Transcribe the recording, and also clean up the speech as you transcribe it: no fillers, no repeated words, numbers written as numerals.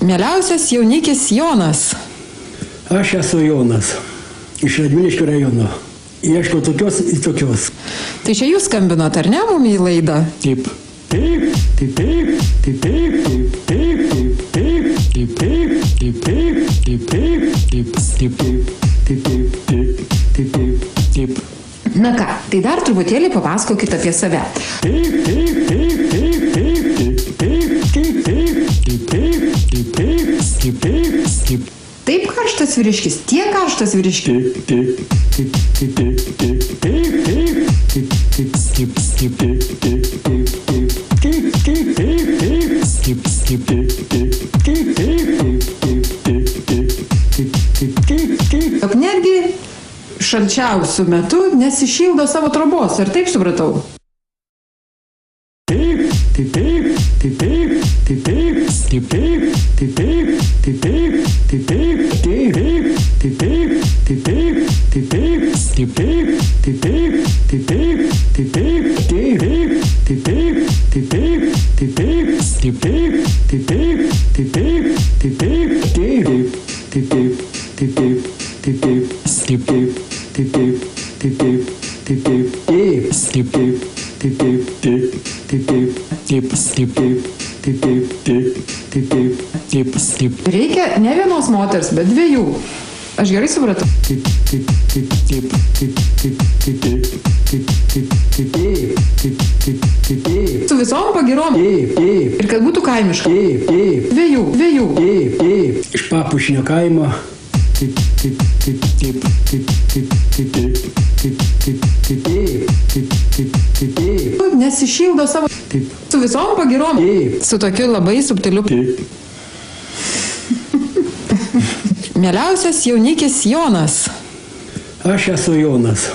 Mieliausias jaunikis Jonas. Aš esu Jonas, iš Radviliškio rajono. Ieškau tokios ir tokios. Tai čia jūs skambinot, ar ne, mum į laidą? Taip. Taip, taip, taip, taip, taip, taip, taip, taip, taip, taip, taip, taip, taip, taip, taip. Na ką, tai dar truputėlį papasakokit apie save. Taip, taip, taip, taip, taip, taip, taip, taip, taip, taip, taip, taip. Taip karštas vyriškis, tiek karštas vyriškis. Taip, taip, taip, taip, taip, taip, taip, taip, taip, taip, taip. Juk netgi šalčiausių metų nesišildo savo trobos, ar taip supratau? Taip, taip, taip, taip, taip, taip, taip, taip, taip, Reikia ne vienos moters, bet dviejų. Aš gerai supratau. Su visom pagirom. Ir kad būtų kaimiška. Dviejų. Iš Papušinio kaimo. Nesišildo savo. Su visom pagirom. Su tokiu labai subtiliu. Mieliausias jaunikis Jonas. Aš esu Jonas.